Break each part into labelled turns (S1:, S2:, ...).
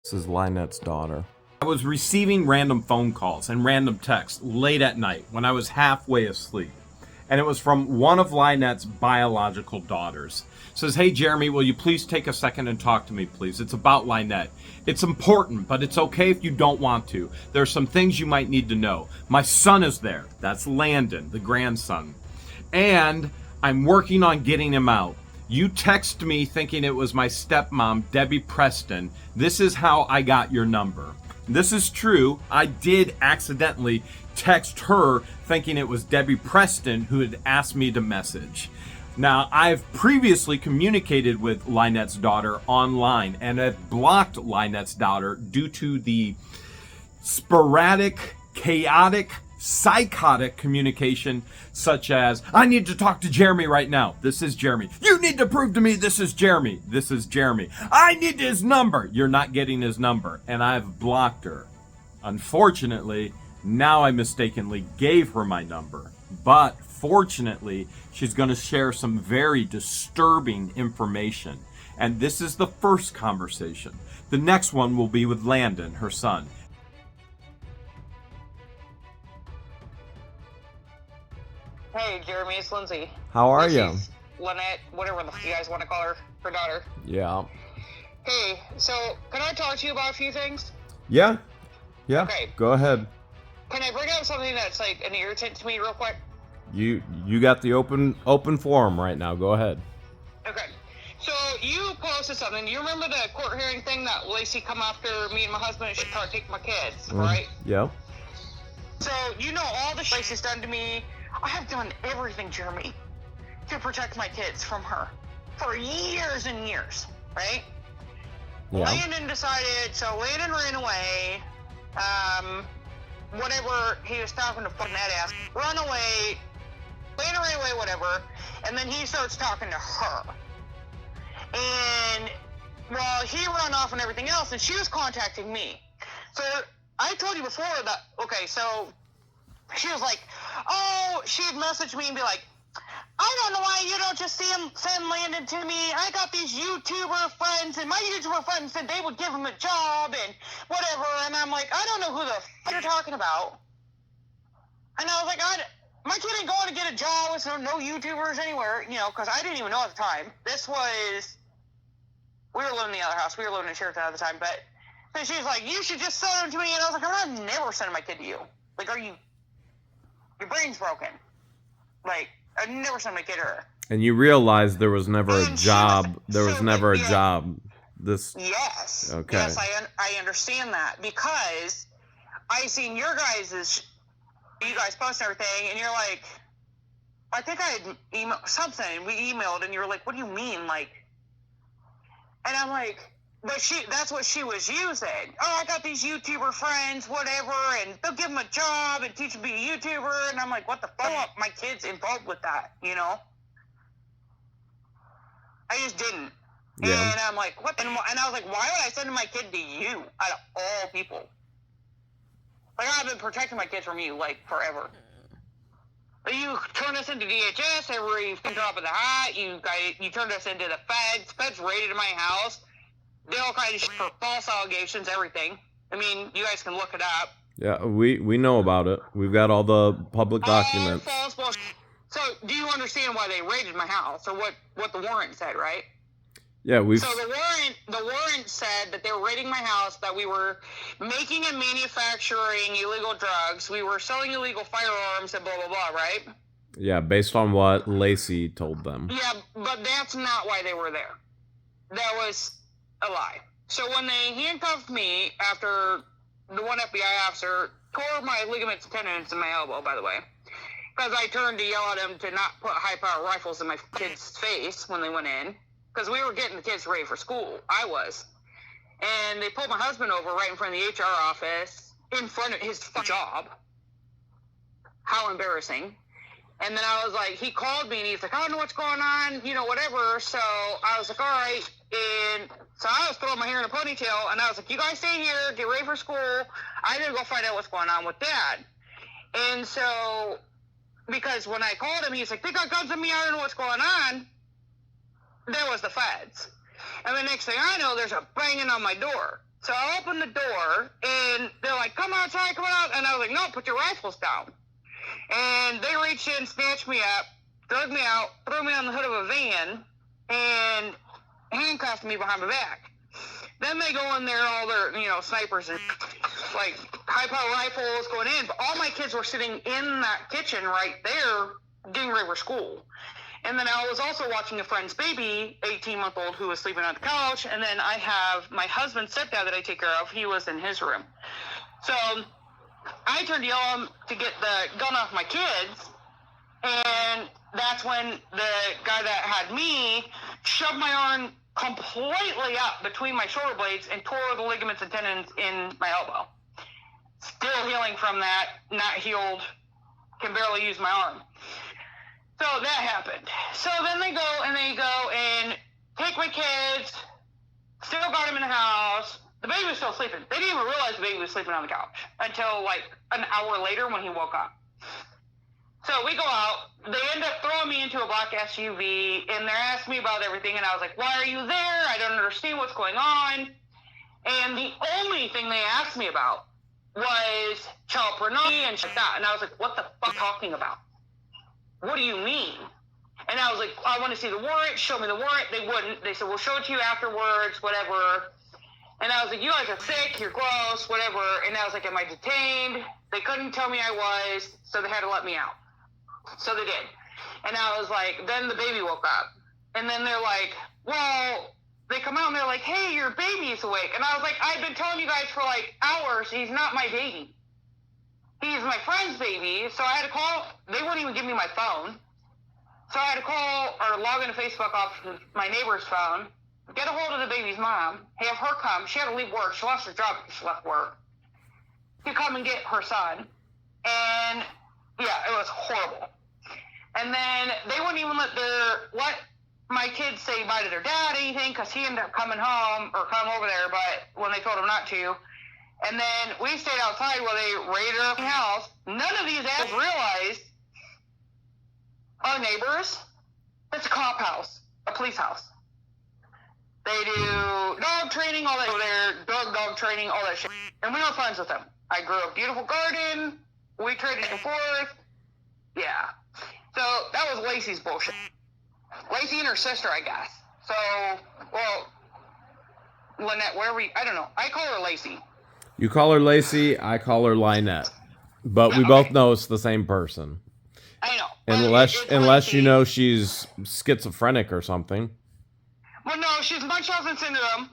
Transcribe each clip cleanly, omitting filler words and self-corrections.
S1: This is LIEnette's daughter.
S2: I was receiving random phone calls and random texts late at night when I was halfway asleep. And it was from one of LIEnette's biological daughters. It says, "Hey Jeremy, will you please take a second and talk to me, please? It's about LIEnette. It's important, but it's okay if you don't want to. There are some things you might need to know. My son is there." That's Landon, the grandson. "And I'm working on getting him out. You text me thinking it was my stepmom, Debbie Preston. This is how I got your number." This is true. I did accidentally text her thinking it was Debbie Preston who had asked me to message. Now, I've previously communicated with LIEnette's daughter online and have blocked LIEnette's daughter due to the sporadic, chaotic, psychotic communication, such as, "I need to talk to Jeremy right now. This is Jeremy. You need to prove to me this is Jeremy. This is Jeremy. I need his number. You're not getting his number." And I've blocked her. Unfortunately, now I mistakenly gave her my number. But fortunately, she's going to share some very disturbing information. And this is the first conversation. The next one will be with Landon, her son.
S3: Hey, Jeremy, it's Lindsay.
S1: How are you?
S3: LIEnette, whatever you guys want to call her daughter.
S1: Yeah.
S3: Hey, so can I talk to you about a few things?
S1: Yeah.
S3: Okay.
S1: Go ahead.
S3: Can I bring up something that's like an irritant to me real quick?
S1: You got the open forum right now. Go ahead.
S3: Okay. So you posted something. You remember the court hearing thing that Lacey come after me and my husband and she tried to take my kids, right?
S1: Yeah.
S3: So you know all the shit Lacey's done to me. I have done everything, Jeremy, to protect my kids from her for years and years, right?
S1: Yeah.
S3: Landon decided, so Landon ran away. Whatever, he was talking to fucking that ass. Run away. Landon ran away, whatever. And then he starts talking to her. And, well, he ran off and everything else, and she was contacting me. So I told you before that, okay, so she was like, oh, she'd message me and be like, "I don't know why you don't just send Landon to me. I got these YouTuber friends, and my YouTuber friends said they would give him a job and whatever." And I'm like, I don't know who the f*** you're talking about. And I was like, my kid ain't going to get a job with no YouTubers anywhere, you know, because I didn't even know at the time. We were living in the other house. We were living in Sheraton at the time. But then she was like, "You should just send him to me." And I was like, "I'm never sending my kid to you. Like, your brain's broken. Like, I'd never send my kid to her."
S1: And you realize there was never a job. There was never a
S3: yeah.
S1: job.
S3: Yes.
S1: Okay.
S3: Yes, I understand that because I seen you guys post everything, and you're like, I think I had emailed something. We emailed, and you were like, "What do you mean?" Like, and I'm like, but that's what she was using. "Oh, I got these YouTuber friends, whatever, and they'll give them a job and teach them to be a YouTuber." And I'm like, what the fuck? My kid's involved with that, you know? I just didn't.
S1: Yeah.
S3: And I'm like, what? And I was like, why would I send my kid to you out of all people? Like, I've been protecting my kids from you, like, forever. But you turned us into DHS every drop of the hat. You turned us into the feds. Feds raided my house. Did all kinds of shit for false allegations, everything. I mean, you guys can look it up.
S1: Yeah, we know about it. We've got all the public documents.
S3: All false bullshit. So, do you understand why they raided my house, or what the warrant said, right?
S1: Yeah,
S3: So the warrant said that they were raiding my house, that we were making and manufacturing illegal drugs, we were selling illegal firearms, and blah blah blah, right?
S1: Yeah, based on what Lacey told them.
S3: Yeah, but that's not why they were there. That was a lie. So when they handcuffed me after the one FBI officer tore my ligaments and tendons in my elbow, by the way, because I turned to yell at him to not put high-power rifles in my kid's face when they went in, because we were getting the kids ready for school. I was. And they pulled my husband over right in front of the HR office, in front of his job. How embarrassing. And then I was like, he called me and he's like, "I don't know what's going on, you know, whatever." So I was like, all right. And so I was throwing my hair in a ponytail and I was like, "You guys stay here, get ready for school. I gotta go find out what's going on with Dad." And so, because when I called him, he's like, "They got guns on me, I don't know what's going on." There was the feds. And the next thing I know, there's a banging on my door. So I opened the door, and they're like, come outside, come out. And I was like, no, put your rifles down. And they reached in, snatched me up, drug me out, threw me on the hood of a van, and handcuffed me behind my back. Then they go in there, all their, snipers and like high-power rifles going in. But all my kids were sitting in that kitchen right there, getting ready for school. And then I was also watching a friend's baby, 18-month-old, who was sleeping on the couch. And then I have my husband's stepdad that I take care of. He was in his room. So I turned to yell him to get the gun off my kids. And that's when the guy that had me shoved my arm completely up between my shoulder blades and tore the ligaments and tendons in my elbow. Still healing from that, not healed, can barely use my arm. So that happened. So then they go and take my kids, still got him in the house. The baby was still sleeping. They didn't even realize the baby was sleeping on the couch until like an hour later when he woke up. So we go out. They end up throwing me into a black SUV, and they're asking me about everything, and I was like, why are you there? I don't understand what's going on. And the only thing they asked me about was child pornography and shit like that. And I was like, what the fuck are you talking about? What do you mean? And I was like, I want to see the warrant. Show me the warrant. They wouldn't. They said, we'll show it to you afterwards, whatever. And I was like, you guys are sick. You're gross, whatever. And I was like, am I detained? They couldn't tell me I was, so they had to let me out. So they did. And I was like, then the baby woke up. And then they're like, well, they come out and they're like, hey, your baby's awake. And I was like, I've been telling you guys for like hours, he's not my baby. He's my friend's baby. So I had to call. They wouldn't even give me my phone. So I had to call or log into Facebook off my neighbor's phone, get a hold of the baby's mom, have her come. She had to leave work. She lost her job because she left work. To come and get her son. And yeah, it was horrible. And then they wouldn't even let my kids say bye to their dad, anything, because he ended up coming home or come over there, but when they told him not to. And then we stayed outside while they raided our house. None of these assholes realized our neighbors, it's a cop house, a police house. They do dog training, all that over there, dog training, all that shit. And we were friends with them. I grew a beautiful garden. We traded back and forth. Yeah. So that was Lacey's bullshit. Lacey and her sister, I guess. So, well, LIEnette, I don't know. I call her Lacey.
S1: You call her Lacey, I call her LIEnette. But we both know it's the same person.
S3: I know.
S1: Unless you know she's schizophrenic or something.
S3: Well, no, she's Munchausen syndrome.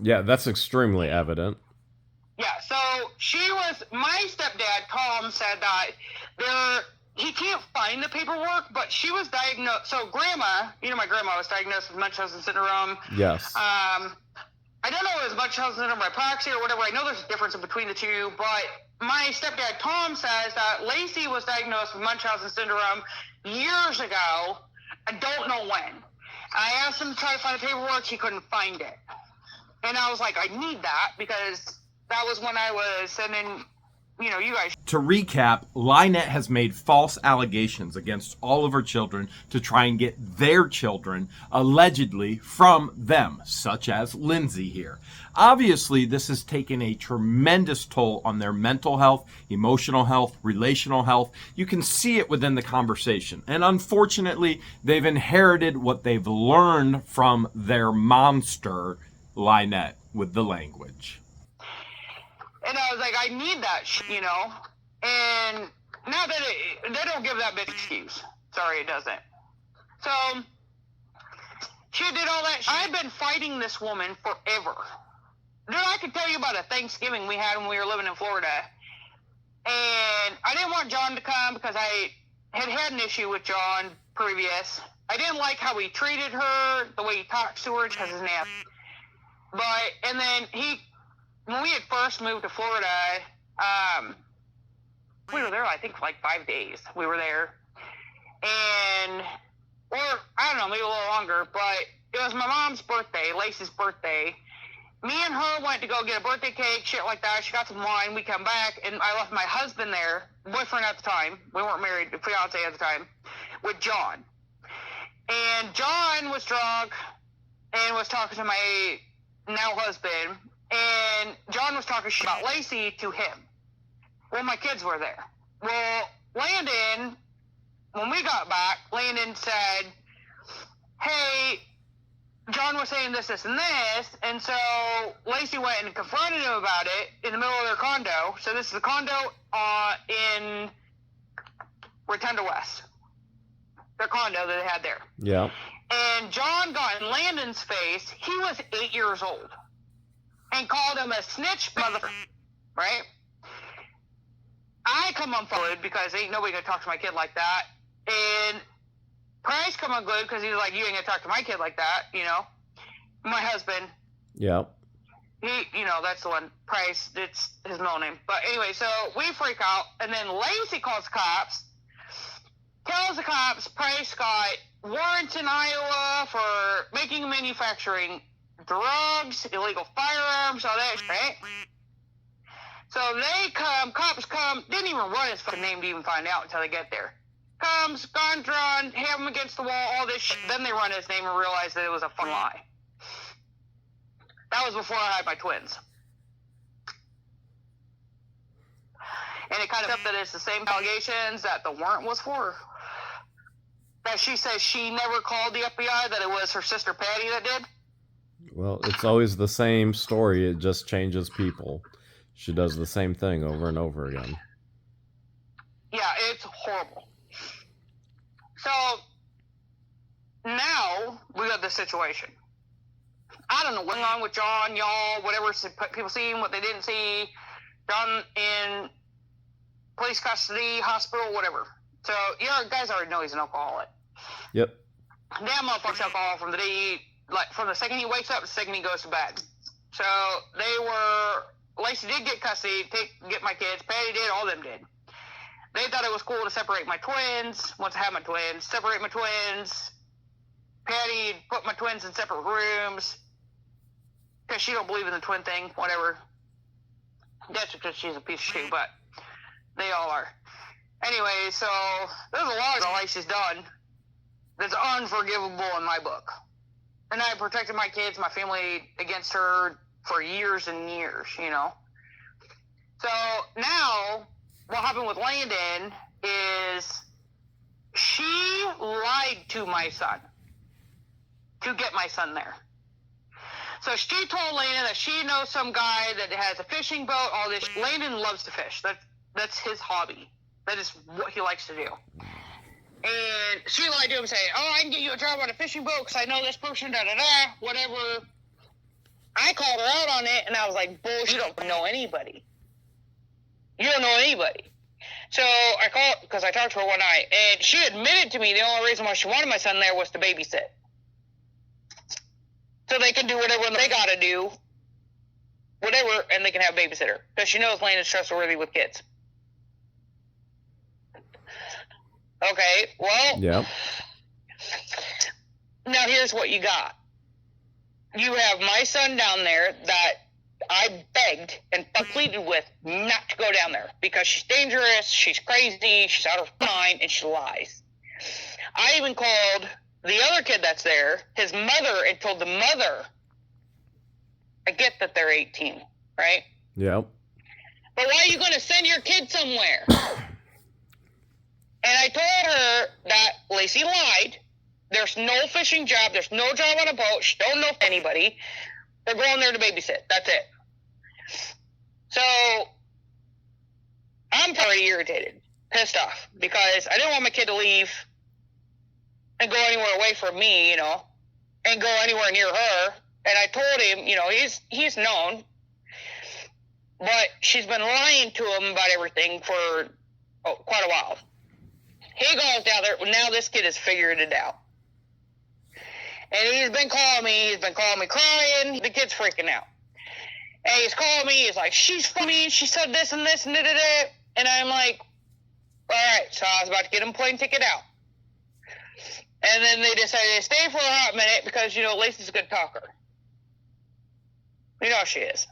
S1: Yeah, that's extremely evident.
S3: Yeah, so my stepdad, Tom, said that he can't find the paperwork, but she was diagnosed. So grandma, my grandma was diagnosed with Munchausen syndrome.
S1: Yes.
S3: I don't know if it was Munchausen syndrome by proxy or whatever. I know there's a difference in between the two, but my stepdad, Tom, says that Lacey was diagnosed with Munchausen syndrome years ago. I don't know when. I asked him to try to find the paperwork. He couldn't find it. And I was like, I need that because that was when I was sending, you guys.
S2: To recap, LIEnette has made false allegations against all of her children to try and get their children allegedly from them, such as Lindsay here. Obviously, this has taken a tremendous toll on their mental health, emotional health, relational health. You can see it within the conversation. And unfortunately, they've inherited what they've learned from their monster, LIEnette, with the language.
S3: And I was like, I need that, And now that they don't give that bitch excuse. Sorry, it doesn't. So, she did all that. I've been fighting this woman forever. Dude, I could tell you about a Thanksgiving we had when we were living in Florida. And I didn't want John to come because I had an issue with John previous. I didn't like how he treated her, the way he talked to her, because his name. And then when we had first moved to Florida, we were there, I think, for like 5 days. We were there. Or, I don't know, maybe a little longer, but it was my mom's birthday, Lacey's birthday. Me and her went to go get a birthday cake, shit like that. She got some wine. We come back, and I left my husband there, boyfriend at the time. We weren't married, fiance at the time, with John. And John was drunk, and was talking to my now husband, and John was talking shit about Lacey to him. Well, my kids were there. Well, Landon, when we got back, Landon said, hey, John was saying this, this, and this, and so Lacey went and confronted him about it in the middle of their condo. So this is a condo in Rotunda West. Their condo that they had there.
S1: Yeah.
S3: And John got in Landon's face. He was 8 years old. And called him a snitch mother. Right? I come unfollowed because ain't nobody gonna talk to my kid like that. And Price come unglued because he was like, you ain't gonna talk to my kid like that, you know? My husband.
S1: Yeah.
S3: He, you know, that's the one. Price, it's his middle name. But anyway, so we freak out. And then Lacey calls the cops. Tells the cops Price got warrants in Iowa for making and manufacturing drugs, illegal firearms, all that, right? So they come, cops come, didn't even run his fucking name to even find out until they get there. Comes, gun drawn, have him against the wall, all this shit. Then they run his name and realize that it was a fucking lie. That was before I had my twins. And it kind of that it's the same allegations that the warrant was for. That she says she never called the FBI, that it was her sister Patty that did.
S1: Well, it's always the same story. It just changes people. She does the same thing over and over again.
S3: Yeah, it's horrible. So, now we got this situation. I don't know what's going on with John, y'all, whatever people seen, what they didn't see. John in police custody, hospital, whatever. So, you know, guys already know he's an alcoholic.
S1: Yep.
S3: Damn motherfucker's alcohol from the day from the second he wakes up to the second he goes to bed. So, Lacey did get custody, get my kids, Patty did, all of them did. They thought it was cool to separate my twins, once I had my twins, separate my twins. Patty put my twins in separate rooms, because she don't believe in the twin thing, whatever. That's because she's a piece of shit, but they all are. Anyway, so there's a lot that Lacey's done that's unforgivable in my book. And I protected my kids, my family against her for years and years, you know. So now, what happened with Landon is she lied to my son to get my son there. So she told Landon that she knows some guy that has a fishing boat, all this. Landon loves to fish. That's his hobby. That is what he likes to do. And she lied to him saying, oh, I can get you a job on a fishing boat because I know this person, da-da-da, whatever. I called her out on it, and I was like, bullshit, you don't know anybody. You don't know anybody. So I called, because I talked to her one night, and she admitted to me the only reason why she wanted my son there was to babysit. So they can do whatever they gotta do, whatever, and they can have a babysitter. Because she knows Landon's trustworthy with kids. Okay, well,
S1: Yeah.
S3: Now here's what you got. You have my son down there that I begged and pleaded with not to go down there because she's dangerous, she's crazy, she's out of her mind, and she lies. I even called the other kid that's there, his mother, and told the mother, I get that they're 18, right?
S1: Yep.
S3: But why are you going to send your kid somewhere? And I told her that Lacey lied. There's no fishing job. There's no job on a boat. She don't know anybody. They're going there to babysit. That's it. So I'm pretty irritated, pissed off, because I didn't want my kid to leave and go anywhere away from me, you know, and go anywhere near her. And I told him, you know, he's known, but she's been lying to him about everything for quite a while. He goes down there. Now this kid has figured it out. And he's been calling me crying. The kid's freaking out. And he's calling me. He's like, she's funny. She said this and this and da-da-da. And I'm like, all right. So I was about to get him a plane ticket out. And then they decided to stay for a hot minute because, you know, Lacey's a good talker. You know she is.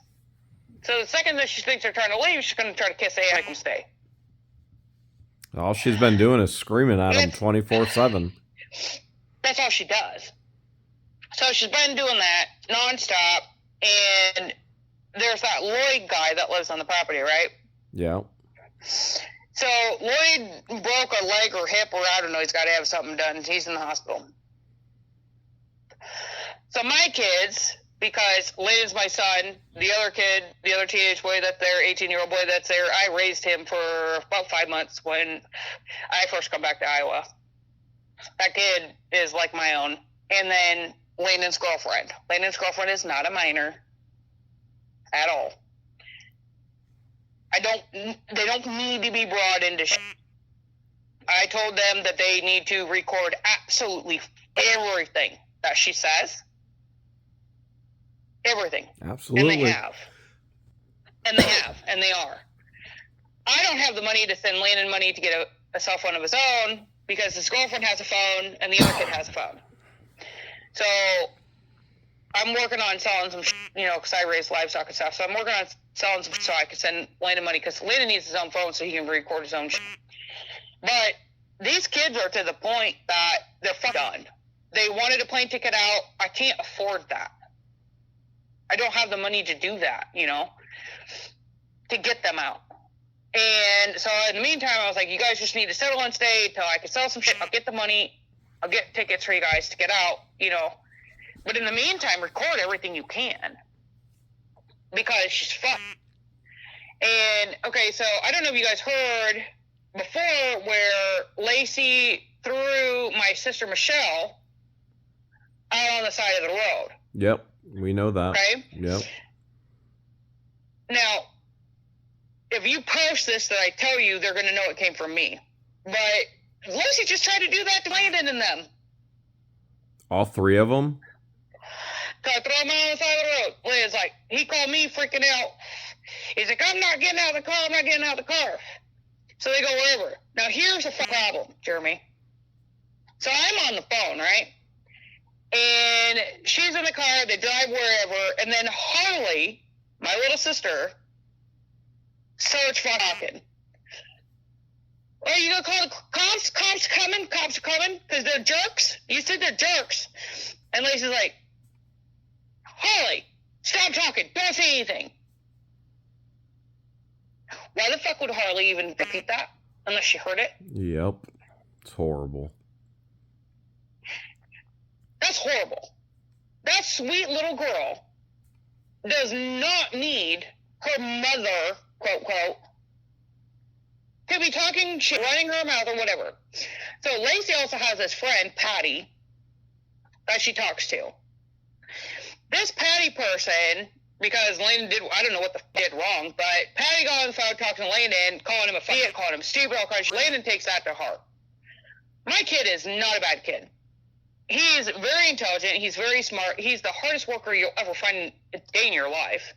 S3: So the second that she thinks they're trying to leave, she's going to try to kiss A and make them stay.
S1: All she's been doing is screaming at him 24/7.
S3: That's all she does. So she's been doing that nonstop, and there's that Lloyd guy that lives on the property, right?
S1: Yeah.
S3: So Lloyd broke a leg or hip, or I don't know, he's got to have something done. He's in the hospital. So my kids, because Layden's my son, the other kid, the other teenage boy that's there, 18-year-old boy that's there, I raised him for about 5 months when I first come back to Iowa. That kid is like my own. And then Layden's girlfriend. Layden's girlfriend is not a minor at all. They don't need to be brought into shit. I told them that they need to record absolutely everything that she says. Everything.
S1: Absolutely.
S3: And they have. And they have. And they are. I don't have the money to send Landon money to get a cell phone of his own because his girlfriend has a phone and the other kid has a phone. So I'm working on selling some, because I raise livestock and stuff. So I'm working on selling some so I can send Landon money because Landon needs his own phone so he can record his own shit. But these kids are to the point that they're done. They wanted a plane ticket out. I can't afford that. I don't have the money to do that, to get them out. And so in the meantime, I was like, you guys just need to settle and stay till I can sell some shit. I'll get the money. I'll get tickets for you guys to get out, But in the meantime, record everything you can. Because she's fun. And, okay, so I don't know if you guys heard before where Lacey threw my sister Michelle out on the side of the road.
S1: Yep, we know that.
S3: Okay?
S1: Yep.
S3: Now, if you post this that I tell you, they're going to know it came from me. But Lucy just tried to do that to Landon and them.
S1: All three of them?
S3: So I throw him out on the side of the road. Landon's like, he called me freaking out. He's like, I'm not getting out of the car. I'm not getting out of the car. So they go wherever. Now, here's the problem, Jeremy. So I'm on the phone, right? And she's in the car. They drive wherever. And then Harley, my little sister, starts talking. Oh, you gonna call the cops? Cops coming? Cops are coming? Because they're jerks? You said they're jerks. And Lacey's like, Harley, stop talking. Don't say anything. Why the fuck would Harley even repeat that? Unless she heard it?
S1: Yep. It's horrible.
S3: That's horrible. That sweet little girl does not need her mother, quote, quote, to be talking shit, running her mouth or whatever. So Lacey also has this friend, Patty, that she talks to. This Patty person, because Landon did, I don't know what the did wrong, but Patty got on the phone talking to Landon, calling him a idiot, calling him stupid, all kinds of shit. Landon takes that to heart. My kid is not a bad kid. He is very intelligent. He's very smart. He's the hardest worker you'll ever find a day in your life.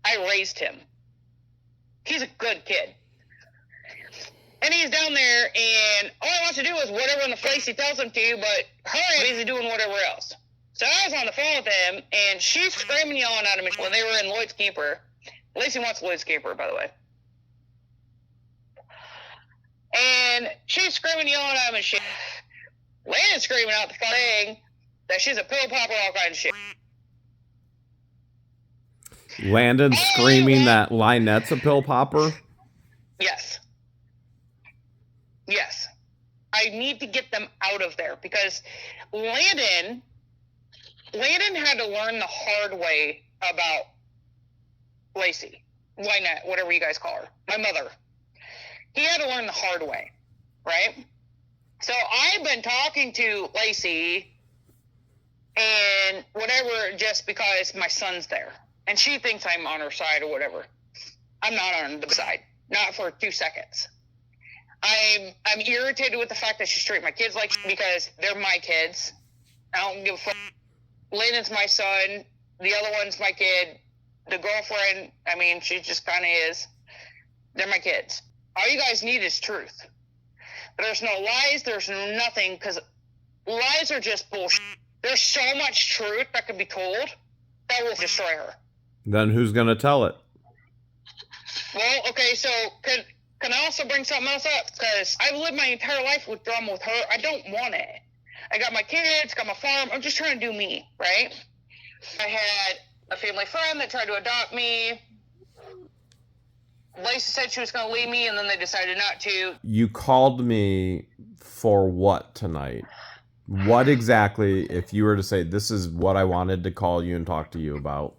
S3: I raised him. He's a good kid. And he's down there, and all he wants to do is whatever in the place he tells him to, but her is busy doing whatever else. So I was on the phone with him, and she's screaming, yelling at him when they were in Lloyd's camper. Lacey wants Lloyd's camper, by the way. And she's screaming, yelling at him, and shit. Landon's screaming out the thing that she's a pill popper, all kinds of shit.
S1: Landon screaming that LIEnette's a pill popper?
S3: Yes. Yes. I need to get them out of there because Landon had to learn the hard way about Lacey, LIEnette, whatever you guys call her, my mother. He had to learn the hard way, right? So I've been talking to Lacey and whatever just because my son's there. And she thinks I'm on her side or whatever. I'm not on the side. Not for 2 seconds. I'm irritated with the fact that she treats my kids like shit because they're my kids. I don't give a fuck. Landon's my son. The other one's my kid. The girlfriend, she just kind of is. They're my kids. All you guys need is truth. There's no lies. There's nothing because lies are just bullshit. There's so much truth that can be told that will destroy her.
S1: Then who's going to tell it?
S3: Well, okay, so can I also bring something else up? Because I've lived my entire life with drama with her. I don't want it. I got my kids, got my farm. I'm just trying to do me, right? I had a family friend that tried to adopt me. Lacey said she was going to leave me, and then they decided not to.
S1: You called me for what tonight? What exactly, if you were to say, this is what I wanted to call you and talk to you about,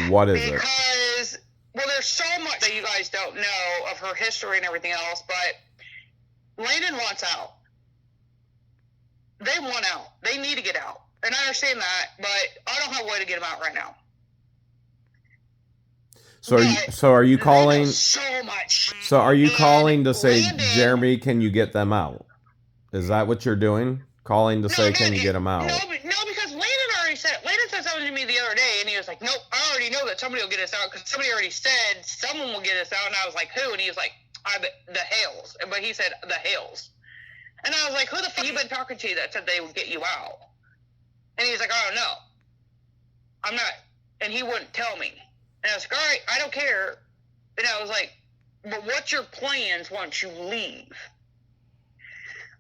S1: what is it?
S3: Because, well, there's so much that you guys don't know of her history and everything else, but Landon wants out. They want out. They need to get out. And I understand that, but I don't have a way to get them out right now.
S1: So are you calling?
S3: So much.
S1: So are you
S3: And
S1: calling to say,
S3: Landon,
S1: Jeremy, can you get them out? Is that what you're doing? Calling to say, can you get them out?
S3: No, because Landon already said it. Landon said something to me the other day, and he was like, nope, I already know that somebody will get us out, because somebody already said someone will get us out, and I was like, who? And he was like, the Hales. But he said, the Hales. And I was like, who the fuck you been talking to that said they would get you out? And he's like, I don't know. I'm not. And he wouldn't tell me. And I was like, all right, I don't care. And I was like, but what's your plans once you leave?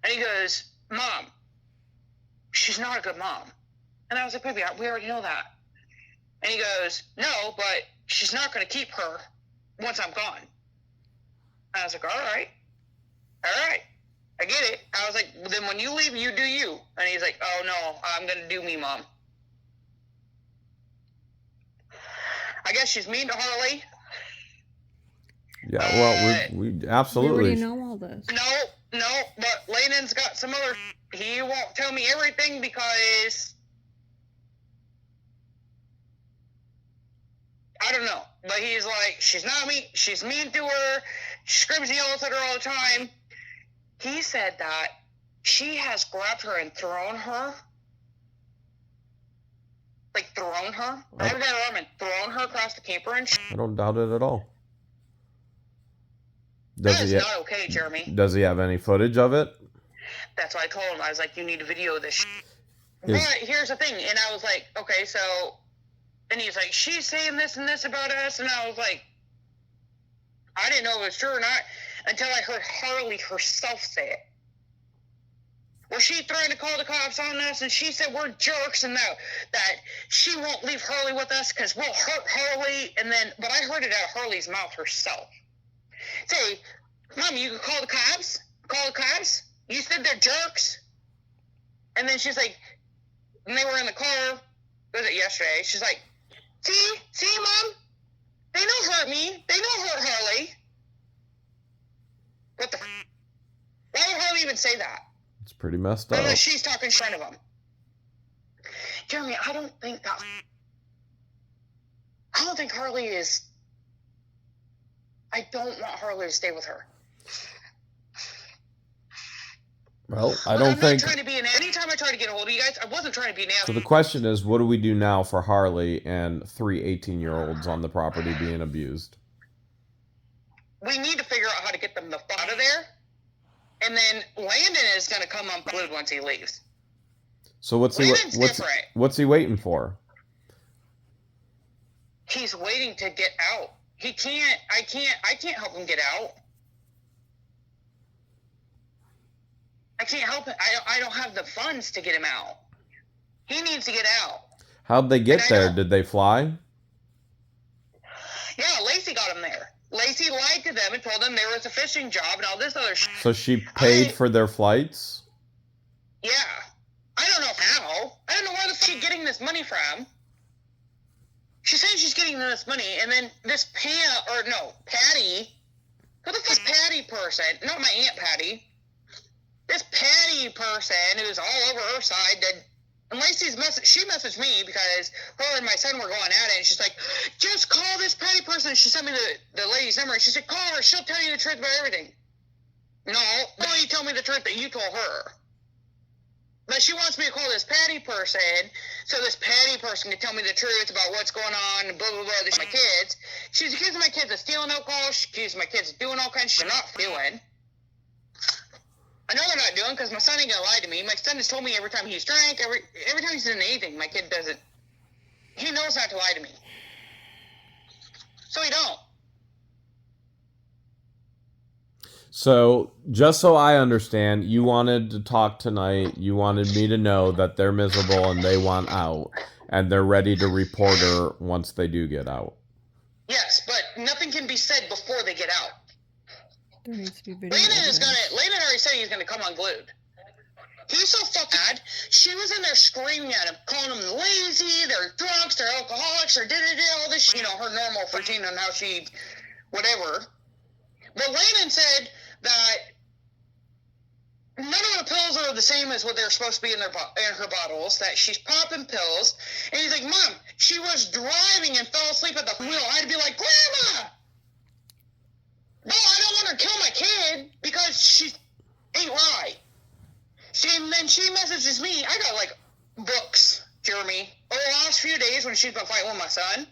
S3: And he goes, Mom, she's not a good mom. And I was like, baby, we already know that. And he goes, no, but she's not going to keep her once I'm gone. And I was like, all right. I get it. I was like, well, then when you leave, you do you. And he's like, oh, no, I'm going to do me, Mom. I guess she's mean to Harley.
S1: Yeah, well, we absolutely.
S4: We already know all this.
S3: No, but Landon's got some other. He won't tell me everything because I don't know. But he's like, she's not mean. She's mean to her. She screams and yells at her all the time. He said that she has grabbed her and thrown her. Like, thrown her. Grabbed her arm and thrown her across the camper and
S1: I don't doubt it at all.
S3: That is not okay, Jeremy.
S1: Does he have any footage of it?
S3: That's why I told him. I was like, you need to video this. But here's the thing. And I was like, okay, so... And he's like, she's saying this and this about us. And I was like, I didn't know if it was true or not until I heard Harley herself say it. Well, she threatened to call the cops on us, and she said we're jerks, and that she won't leave Harley with us because we'll hurt Harley. And then, but I heard it out of Harley's mouth herself. Say, Mom, you can call the cops? Call the cops? You said they're jerks? And then she's like, and they were in the car, was it yesterday? She's like, see, Mom? They don't hurt me. They don't hurt Harley. What the why would Harley even say that?
S1: It's pretty messed up.
S3: Unless she's talking in front of him. Jeremy, I don't think Harley is... I don't want Harley to stay with her.
S1: Well, I don't think...
S3: Anytime I try to get a hold of you guys, I wasn't trying to be nasty.
S1: So the question is, what do we do now for Harley and 3 18-year-olds on the property being abused?
S3: We need to figure out how to get them the fuck out of there. And then Landon is going to come unglued once he leaves.
S1: So what's he waiting for?
S3: He's waiting to get out. I can't help him get out. I can't help it. I don't have the funds to get him out. He needs to get out.
S1: How'd they get there? Did they fly?
S3: Yeah, Lacey got him there. Lacey lied to them and told them there was a fishing job and all this other shit.
S1: So she paid for their flights?
S3: Yeah. I don't know how. I don't know where the fuck she's getting this money from. She says she's getting this money, and then this Patty. Who the fuck's Patty person? Not my Aunt Patty. This Patty person who's all over her side and Lacey's she messaged me because her and my son were going at it, and she's like, just call this Patty person. She sent me the lady's number, and she said, call her. She'll tell you the truth about everything. No, you tell me the truth that you told her. But she wants me to call this Patty person so this Patty person can tell me the truth about what's going on and blah, blah, blah. This my kids. She's accusing my kids of stealing alcohol. She's accusing my kids of doing all kinds of shit they're not doing. I know they're not doing because my son ain't gonna lie to me. My son has told me every time he's drank, every time he's doing anything, my kid doesn't. He knows not to lie to me. So he don't.
S1: So, just so I understand, you wanted to talk tonight. You wanted me to know that they're miserable and they want out, and they're ready to report her once they do get out.
S3: Yes, but nothing can be said before they get out.
S4: There needs to be video
S3: Landon already said he's gonna come unglued. He's so fucking mad. She was in there screaming at him, calling them lazy, they're drunks, they're alcoholics, they're all this, you know, her normal routine on how she, whatever. But Landon said that none of the pills are the same as what they're supposed to be in her bottles, that she's popping pills. And he's like, Mom, she was driving and fell asleep at the wheel. I had to be like, Grandma! No, I don't want her to kill my kid because she ain't right. And then she messages me. I got, like, books, Jeremy. Over the last few days when she's been fighting with my son,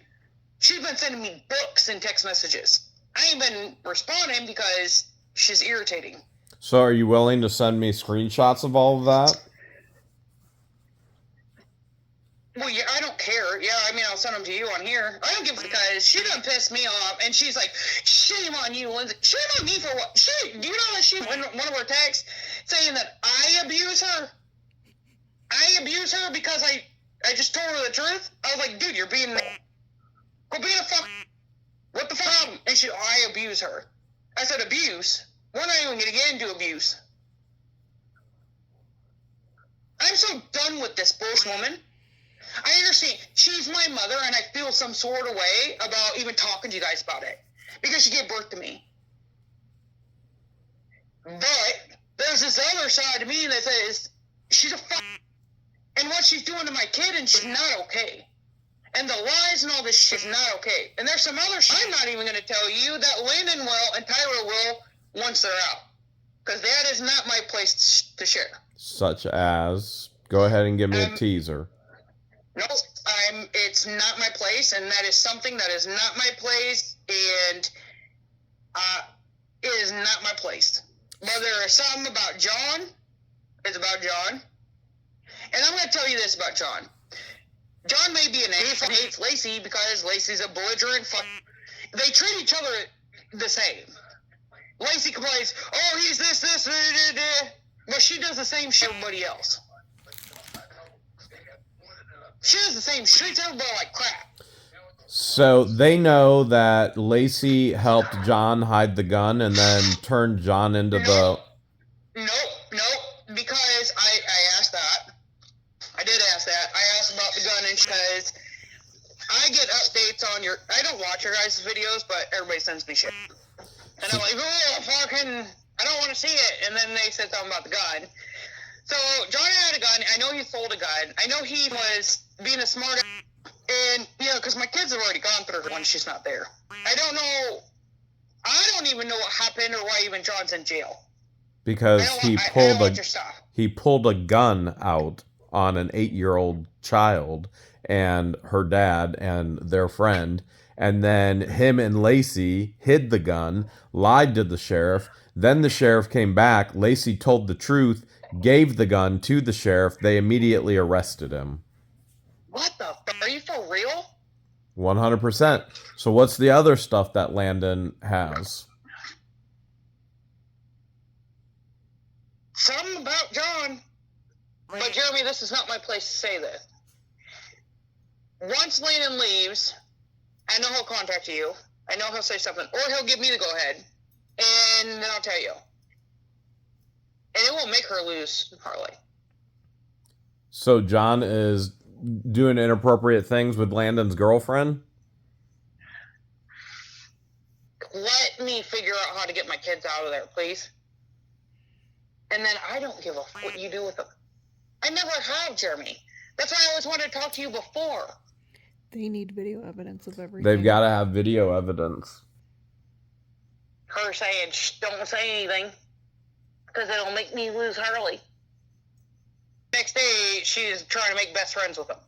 S3: she's been sending me books and text messages. I ain't been responding because she's irritating.
S1: So, are you willing to send me screenshots of all of that?
S3: Well, yeah, I don't care. Yeah, I mean, I'll send them to you on here. I don't give a because she done pissed me off, and she's like, shame on you, Lindsay. Shame on me for what? Shit, do you know that she, in one of her texts, saying that I abuse her? I abuse her because I just told her the truth? I was like, dude, you're being, go be a fuck. What the fuck? And she, I abuse her. I said, abuse? We're not even going to get into abuse. I'm so done with this bullshit woman. I understand. She's my mother, and I feel some sort of way about even talking to you guys about it. Because she gave birth to me. But there's this other side of me that says, she's a fuck. And what she's doing to my kid, and she's not okay. And the lies and all this shit is not okay. And there's some other shit I'm not even going to tell you that Landon will and Tyra will once they're out. Because that is not my place to share.
S1: Such as, go ahead and give me a teaser.
S3: No, it's not my place, and that is something that is not my place, and it is not my place. Whether it's something about John, it's about John. And I'm going to tell you this about John. John may be an ace and hates Lacey because Lacey's a belligerent fuck. They treat each other the same. Lacey complains, oh, he's this, but she does the same shit everybody else. She does the same shit. Treats everybody like crap.
S1: So they know that Lacey helped John hide the gun and then turned John into the...
S3: Nope, because I asked that. I did ask that. I asked about the gun, and because I get updates on your... I don't watch your guys' videos, but everybody sends me shit. And I'm like, oh, fucking... I don't want to see it. And then they said something about the gun. So, John had a gun. I know he sold a gun. I know he was being a smart... And, yeah, because my kids have already gone through her when she's not there. I don't know... I don't even know what happened or why even John's in jail.
S1: Because he pulled a gun out on an 8-year-old child and her dad and their friend, and then him and Lacey hid the gun, lied to the sheriff. Then the sheriff came back. Lacey told the truth, gave the gun to the sheriff. They immediately arrested him.
S3: What the fuck? Are you for real?
S1: 100%. So what's the other stuff that Landon has?
S3: Something about John. But Jeremy, this is not my place to say this. Once Landon leaves, I know he'll contact you. I know he'll say something. Or he'll give me the go-ahead. And then I'll tell you. And it won't make her lose Harley.
S1: So John is doing inappropriate things with Landon's girlfriend?
S3: Let me figure out how to get my kids out of there, please. And then I don't give a fuck what you do with them. I never have, Jeremy. That's why I always wanted to talk to you before.
S4: They need video evidence of everything.
S1: They've got to have video evidence.
S3: Her saying, shh, don't say anything, because it'll make me lose Harley. Next day, she's trying to make best friends with him.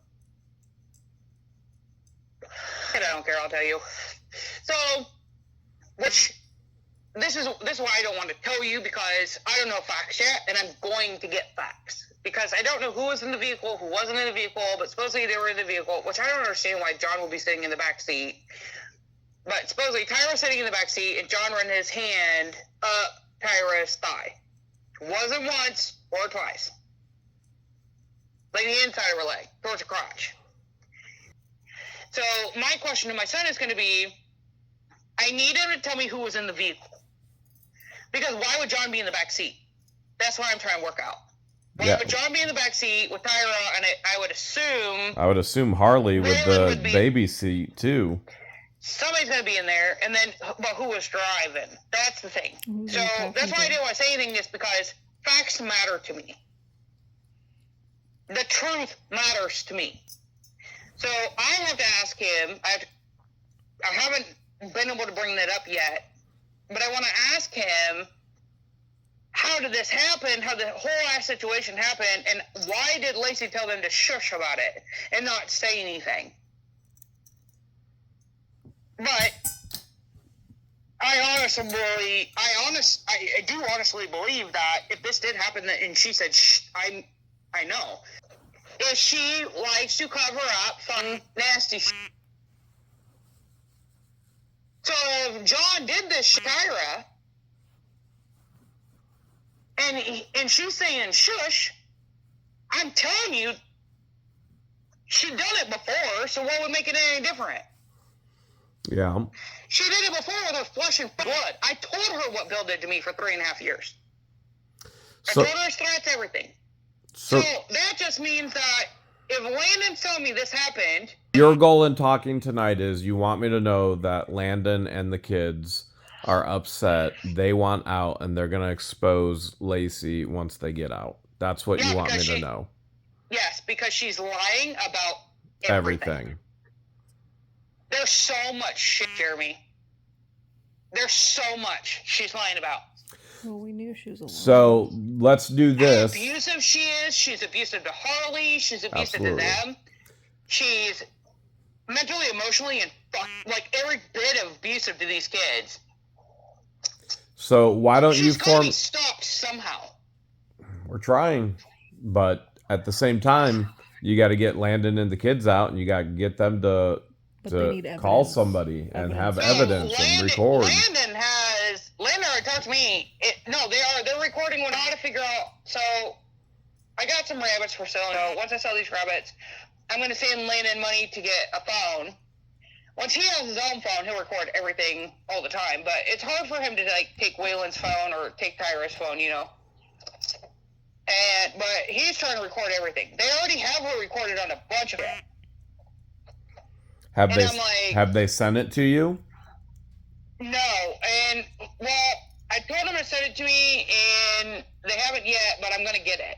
S3: And I don't care, I'll tell you. So, this is why I don't want to tell you, because I don't know facts yet, and I'm going to get facts. Because I don't know who was in the vehicle, who wasn't in the vehicle, but supposedly they were in the vehicle, which I don't understand why John would be sitting in the back seat. But supposedly Tyra was sitting in the back seat, and John ran his hand up Tyra's thigh. It wasn't once or twice. Like the inside of her leg, towards her crotch. So my question to my son is going to be, I need him to tell me who was in the vehicle. Because why would John be in the back seat? That's what I'm trying to work out. Why would John be in the back seat with Tyra, and I would assume
S1: Harley with the baby seat too.
S3: Somebody's going to be in there, and then, but who was driving? That's the thing. So that's why I didn't want to say anything, is because facts matter to me. The truth matters to me. So I have to ask him, I haven't been able to bring that up yet, but I want to ask him, how did this happen? How the whole ass situation happened, and why did Lacey tell them to shush about it and not say anything? But I do honestly believe that if this did happen, and she said, shh, I know, if she likes to cover up some nasty shit. So if John did this to Tyra, and she's saying shush, I'm telling you, she'd done it before, so what would make it any different?
S1: Yeah.
S3: She did it before with her flesh and blood. I told her what Bill did to me for 3.5 years. I told her his threats, everything. So that just means that if Landon's telling me this happened...
S1: Your goal in talking tonight is you want me to know that Landon and the kids are upset. They want out, and they're going to expose Lacey once they get out. That's what you want me to know.
S3: Yes, because she's lying about everything. There's so much shit, Jeremy. There's so much she's lying about.
S4: Well, we knew she was a liar.
S1: So let's do this.
S3: How abusive she is. She's abusive to Harley. She's abusive to them. She's mentally, emotionally, and like every bit of abusive to these kids.
S1: So why don't you form...
S3: She's stopped somehow.
S1: We're trying, but at the same time, you got to get Landon and the kids out, and you got to get them to call somebody and have evidence and record.
S3: Landon already talked to me. They're recording on how to figure out. So I got some rabbits for sale. Once I sell these rabbits, I'm going to send Landon money to get a phone. Once he has his own phone, he'll record everything all the time. But it's hard for him to take Waylon's phone or take Tyra's phone, But he's trying to record everything. They already have her recorded on a bunch of it.
S1: Have they sent it to you?
S3: No, and I told them to send it to me, and they haven't yet, but I'm going to get it.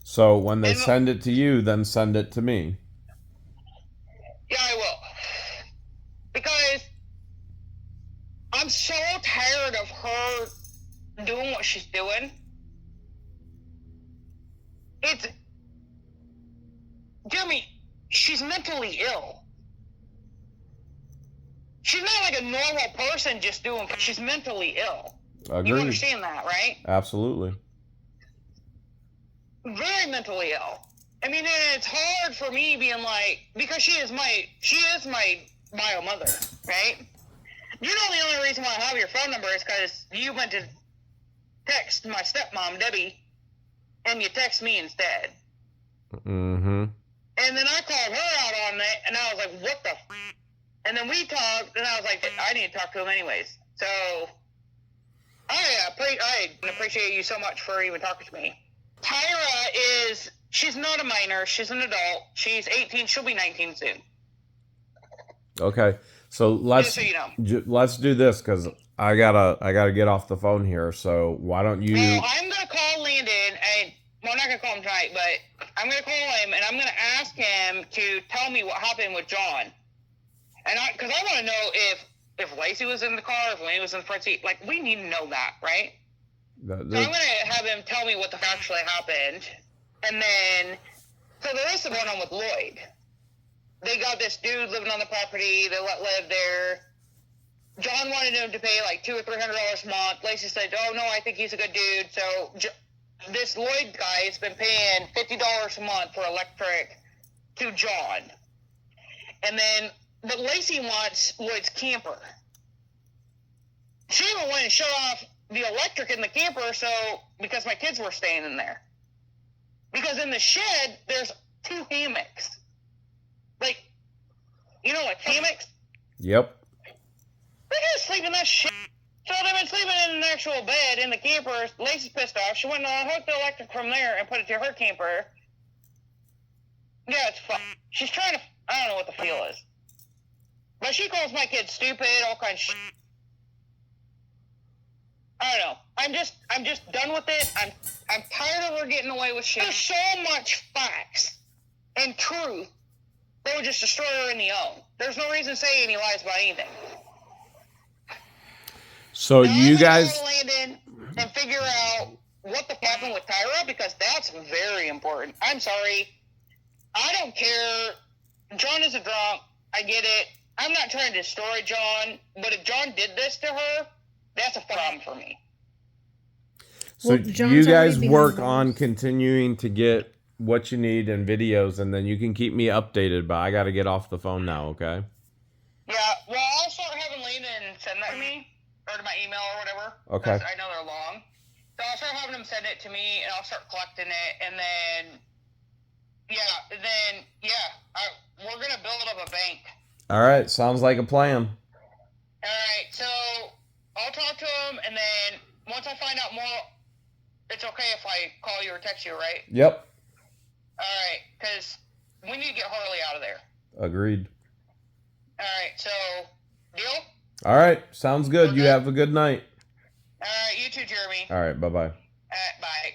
S1: So when they send it to you, then send it to me.
S3: Yeah, I will. Because I'm so tired of her doing what she's doing. Jeremy, she's mentally ill. She's not like a normal person just doing... She's mentally ill.
S1: Agreed.
S3: You understand that, right?
S1: Absolutely.
S3: Very mentally ill. I mean, it's hard for me being like... Because she is my bio mother, right? You know the only reason why I have your phone number is because you went to text my stepmom, Debbie, and you text me instead.
S1: Mm-hmm.
S3: And then I called her out on it, and I was like, what the f***? And then we talked, and I was like, I need to talk to him anyways. So, I appreciate you so much for even talking to me. Tyra she's not a minor. She's an adult. She's 18. She'll be 19 soon.
S1: Okay. So let's do this, because I gotta get off the phone here. So why don't you...
S3: Well, I'm gonna call Landon, and I'm not gonna call him tonight, but I'm gonna call him, and I'm gonna ask him to tell me what happened with John. And because I want to know if Lacey was in the car, if Lane was in the front seat. Like, we need to know that, right? So I'm going to have him tell me what actually happened. And then, so the rest of it went on with Lloyd. They got this dude living on the property. They let live there. John wanted him to pay like $200 or $300 a month. Lacey said, oh, no, I think he's a good dude. So this Lloyd guy has been paying $50 a month for electric to John. And then... But Lacey wants Lloyd's camper. She even went and shut off the electric in the camper, so because my kids were staying in there. Because in the shed, there's 2 hammocks. Like, you know, like hammocks?
S1: Yep.
S3: They're gonna sleep in that shit. So they've been sleeping in an actual bed in the camper. Lacey's pissed off. She went and hooked the electric from there and put it to her camper. Yeah, it's fun. She's trying to, I don't know what the feel is. But she calls my kids stupid, all kinds of shit. I don't know. I'm just done with it. I'm tired of her getting away with shit. There's so much facts and truth that would just destroy her in the own. There's no reason to say any lies about anything.
S1: So
S3: now
S1: you guys
S3: go to Landon and figure out what the happened with Tyra, because that's very important. I'm sorry. I don't care. John is a drunk. I get it. I'm not trying to destroy John, but if John did this to her, that's a problem for me.
S1: So
S4: Well, John's
S1: you guys
S4: already
S1: work
S4: behind
S1: on
S4: bars.
S1: continuing to get what you need in videos, and then you can keep me updated, but I got to get off the phone now, okay?
S3: Yeah, well, I'll start having Landon send that to me, or to my email or whatever.
S1: Okay.
S3: 'Cause I know they're long. So I'll start having him send it to me, and I'll start collecting it, and then, we're going to build up a bank.
S1: All right, sounds like a plan.
S3: All right, so I'll talk to him, and then once I find out more, it's okay if I call you or text you, right?
S1: Yep.
S3: All right, because we need to get Harley out of there.
S1: Agreed.
S3: All right, so deal?
S1: All right, sounds good. You
S3: Okay.
S1: have a good night.
S3: All right, you too, Jeremy.
S1: All right, bye-bye.
S3: Bye.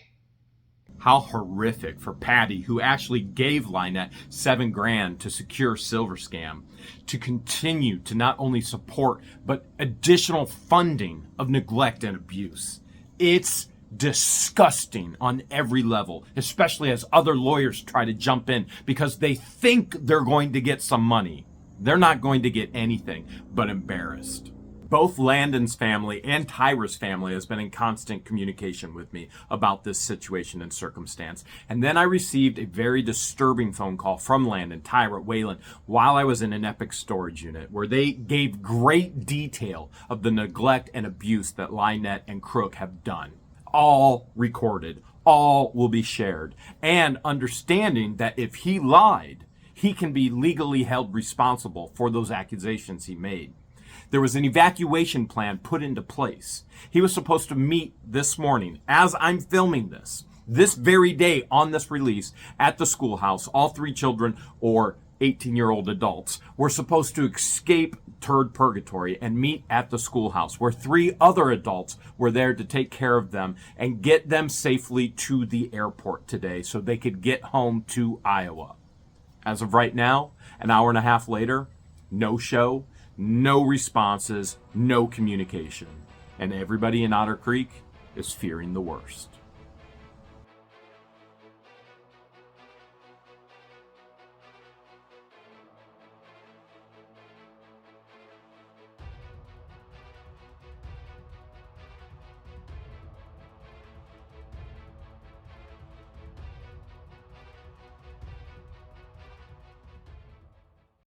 S2: How horrific for Patty, who actually gave LIEnette $7,000 to secure Silver Scam, to continue to not only support, but additional funding of neglect and abuse. It's disgusting on every level, especially as other lawyers try to jump in because they think they're going to get some money. They're not going to get anything but embarrassed. Both Landon's family and Tyra's family has been in constant communication with me about this situation and circumstance. And then I received a very disturbing phone call from Landon, Tyra, Waylon, while I was in an Epic storage unit, where they gave great detail of the neglect and abuse that LIEnette and Crook have done. All recorded, all will be shared, and understanding that if he lied, he can be legally held responsible for those accusations he made. There was an evacuation plan put into place. He was supposed to meet this morning, as I'm filming this very day on this release, at the schoolhouse. All 3 children, or 18-year-old adults, were supposed to escape turd purgatory and meet at the schoolhouse, where 3 other adults were there to take care of them and get them safely to the airport today so they could get home to Iowa. As of right now, an hour and a half later, no show, no responses, no communication. And everybody in Otter Creek is fearing the worst.